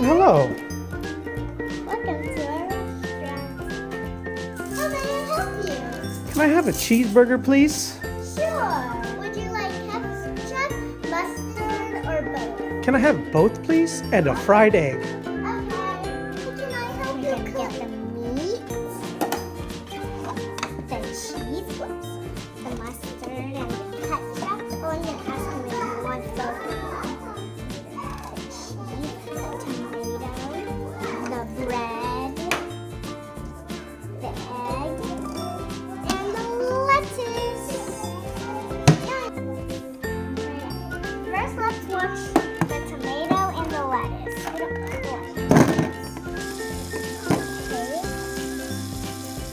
Hello. Welcome to our restaurant. How may I help you? Can I have a cheeseburger, please? Sure. Would you like ketchup, mustard, or both? Can I have both, please? And a fried egg. Okay. Can I help you cook? Get the meat, the cheese, the mustard, and the ketchup. Oh, and you ask me if you want both. The cheese, the tomato, the bread, the egg, and the lettuce. First, let's wash the tomato and the lettuce. We don't wash the lettuce. Okay.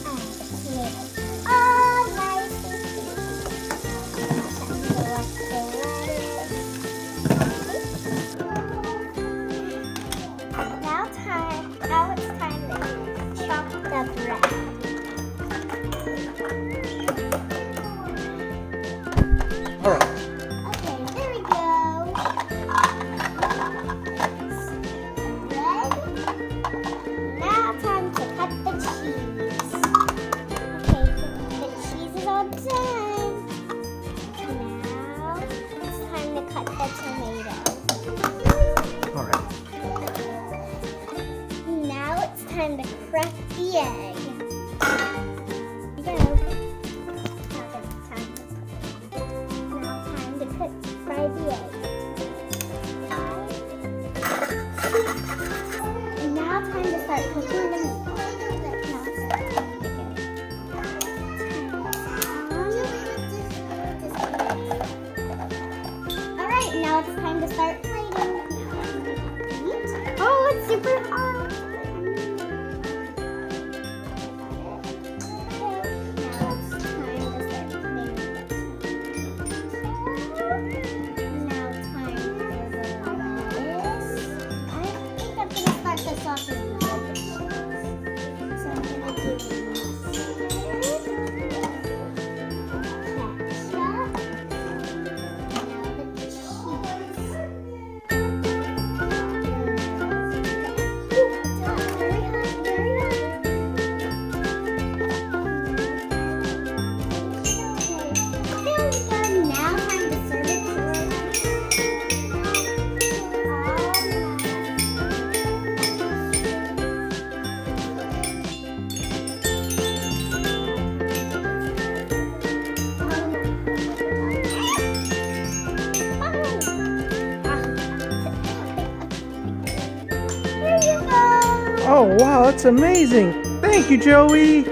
And the tomatoes. Oh, nice and sweet. Wash the lettuce. Now it's time to chop the bread. All right. Okay, there we go. Bread. Now time to cut the cheese. Okay, the cheese is all done. Now it's time to cut the tomato. All right. Now it's time to crack the egg. Here we go. Now time to fry the egg. Now time to start cooking the meat. Alright, now it's time to start plating. Meat. Oh, it's super hot. Oh, wow, that's amazing. Thank you, Joey.